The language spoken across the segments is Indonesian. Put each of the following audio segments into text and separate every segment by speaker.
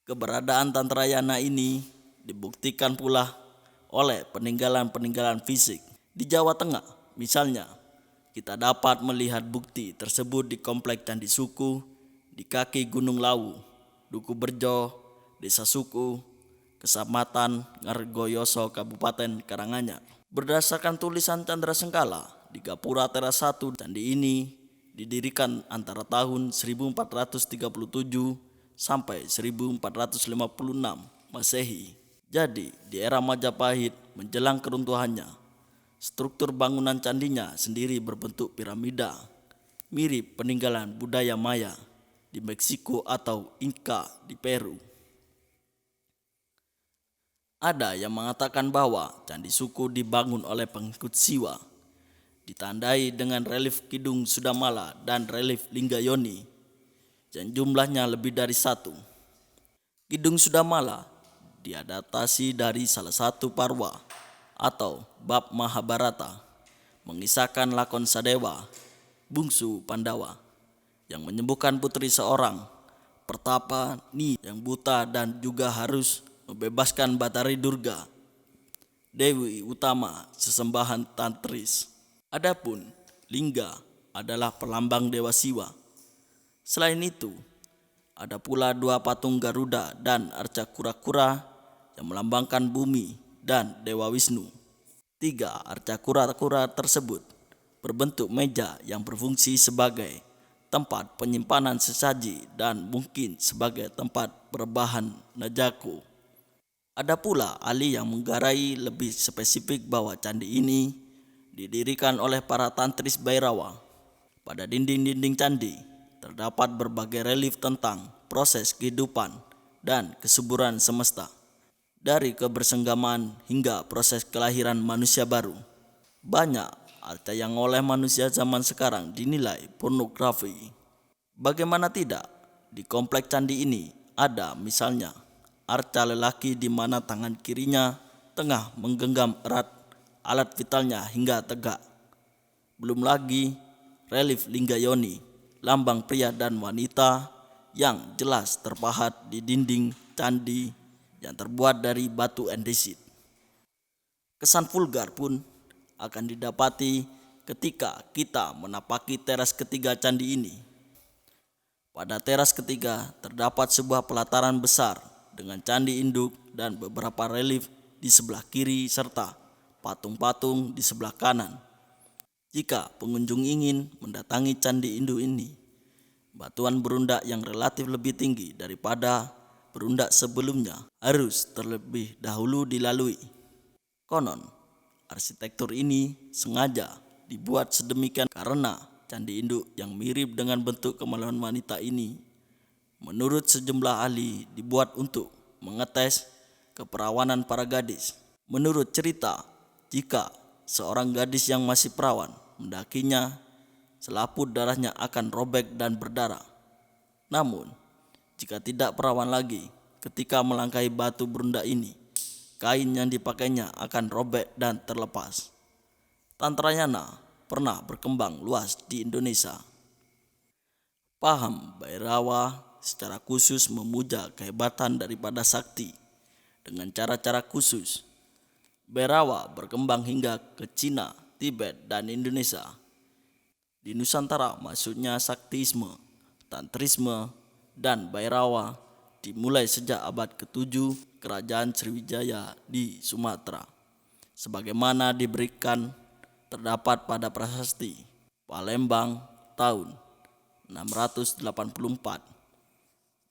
Speaker 1: Keberadaan Tantrayana ini dibuktikan pula oleh peninggalan-peninggalan fisik di Jawa Tengah. Misalnya, kita dapat melihat bukti tersebut di Komplek Candi Suku, di kaki Gunung Lawu, Duku Berjo, Desa Suku, Kecamatan Ngargoyoso, Kabupaten Karanganyar. Berdasarkan tulisan Chandra Sengkala di Gapura Teras 1, candi ini didirikan antara tahun 1437 sampai 1456 Masehi. Jadi di era Majapahit menjelang keruntuhannya, struktur bangunan candinya sendiri berbentuk piramida, mirip peninggalan budaya Maya di Meksiko atau Inca di Peru. Ada yang mengatakan bahwa Candi Suku dibangun oleh pengikut Siwa, ditandai dengan relief Kidung Sudamala dan relief Linggayoni yang jumlahnya lebih dari satu. Kidung Sudamala diadaptasi dari salah satu parwa atau bab Mahabharata, mengisahkan lakon Sadewa, bungsu Pandawa, yang menyembuhkan putri seorang, Pertapa Ni, yang buta dan juga harus membebaskan Batari Durga, Dewi utama sesembahan tantris. Adapun Lingga adalah pelambang Dewa Siwa. Selain itu, ada pula dua patung Garuda dan arca kura-kura yang melambangkan bumi dan Dewa Wisnu. Tiga arca kura-kura tersebut berbentuk meja yang berfungsi sebagai tempat penyimpanan sesaji dan mungkin sebagai tempat perebahan Najako. Ada pula ahli yang menggarai lebih spesifik bahwa candi ini didirikan oleh para tantris Bhairawa. Pada dinding-dinding candi terdapat berbagai relief tentang proses kehidupan dan kesuburan semesta, dari kebersenggamaan hingga proses kelahiran manusia baru. Banyak arca yang oleh manusia zaman sekarang dinilai pornografi. Bagaimana tidak, di komplek candi ini ada misalnya arca lelaki di mana tangan kirinya tengah menggenggam erat alat vitalnya hingga tegak. Belum lagi relief Linggayoni, lambang pria dan wanita yang jelas terpahat di dinding candi yang terbuat dari batu andesit. Kesan vulgar pun akan didapati ketika kita menapaki teras ketiga candi ini. Pada teras ketiga terdapat sebuah pelataran besar dengan candi induk dan beberapa relief di sebelah kiri serta patung-patung di sebelah kanan. Jika pengunjung ingin mendatangi candi induk ini, batuan berundak yang relatif lebih tinggi daripada berundak sebelumnya harus terlebih dahulu dilalui. Konon, arsitektur ini sengaja dibuat sedemikian karena candi induk yang mirip dengan bentuk kemaluan wanita ini, menurut sejumlah ahli, dibuat untuk mengetes keperawanan para gadis. Menurut cerita, jika seorang gadis yang masih perawan mendakinya, selaput darahnya akan robek dan berdarah. Namun, jika tidak perawan lagi, ketika melangkahi batu berundak ini, kain yang dipakainya akan robek dan terlepas. Tantrayana pernah berkembang luas di Indonesia. Paham Bhairawa secara khusus memuja kehebatan daripada sakti dengan cara-cara khusus. Bhairawa berkembang hingga ke Cina, Tibet, dan Indonesia. Di Nusantara maksudnya saktisme, tantrisme, dan Bhairawa dimulai sejak abad ke-7 Kerajaan Sriwijaya di Sumatera. Sebagaimana diberikan terdapat pada prasasti Palembang tahun 684,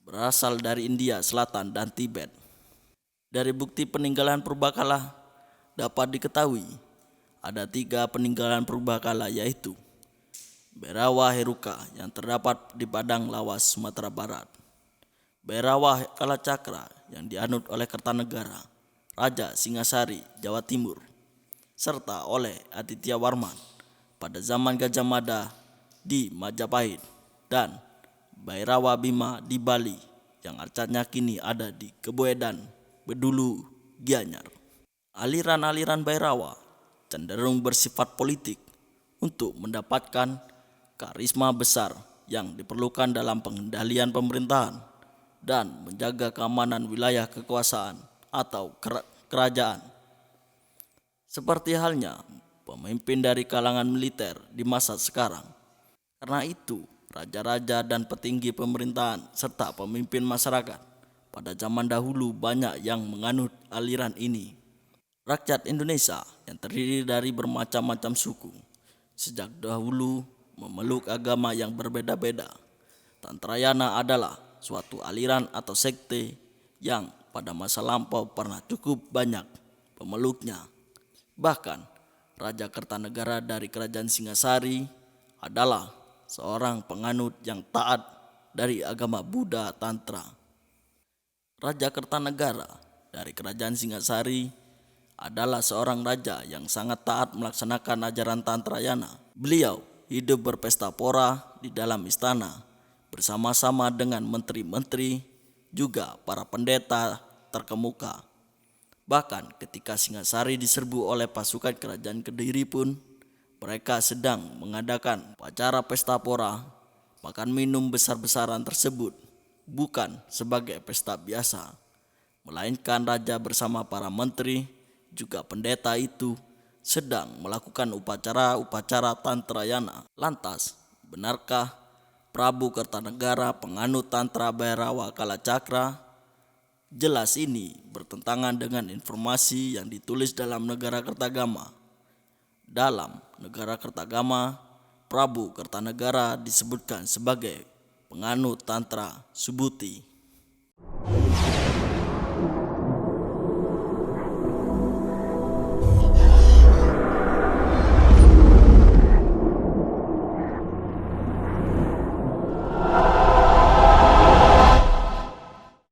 Speaker 1: berasal dari India Selatan dan Tibet. Dari bukti peninggalan purbakala dapat diketahui ada 3 peninggalan purbakala, yaitu Bhairawa Heruka yang terdapat di Padang Lawas, Sumatera Barat, Bhairawa Kalacakra yang dianut oleh Kertanegara, Raja Singasari, Jawa Timur, serta oleh Aditya Warman pada zaman Gajah Mada di Majapahit, dan Bhairawa Bima di Bali yang arcanya kini ada di Keboedan, Bedulu, Gianyar. Aliran-aliran Bhairawa cenderung bersifat politik untuk mendapatkan karisma besar yang diperlukan dalam pengendalian pemerintahan dan menjaga keamanan wilayah kekuasaan atau kerajaan. Seperti halnya pemimpin dari kalangan militer di masa sekarang. Karena itu, raja-raja dan petinggi pemerintahan serta pemimpin masyarakat pada zaman dahulu banyak yang menganut aliran ini. Rakyat Indonesia yang terdiri dari bermacam-macam suku sejak dahulu memeluk agama yang berbeda-beda. Tantrayana adalah suatu aliran atau sekte yang pada masa lampau pernah cukup banyak pemeluknya. Bahkan Raja Kertanegara dari Kerajaan Singasari adalah seorang penganut yang taat dari agama Buddha Tantra. Raja Kertanegara dari Kerajaan Singasari adalah seorang raja yang sangat taat melaksanakan ajaran Tantrayana. Beliau hidup berpesta pora di dalam istana bersama-sama dengan menteri-menteri juga para pendeta terkemuka. Bahkan ketika Singasari diserbu oleh pasukan kerajaan Kediri pun mereka sedang mengadakan upacara pesta pora, makan minum besar-besaran tersebut bukan sebagai pesta biasa, melainkan raja bersama para menteri juga pendeta itu sedang melakukan upacara-upacara Tantrayana. Lantas, benarkah Prabu Kertanegara penganut Tantra Bhairawa Kalacakra? Jelas ini bertentangan dengan informasi yang ditulis dalam Negara Kertagama. Dalam Negara Kertagama, Prabu Kertanegara disebutkan sebagai penganut Tantra Subhuti.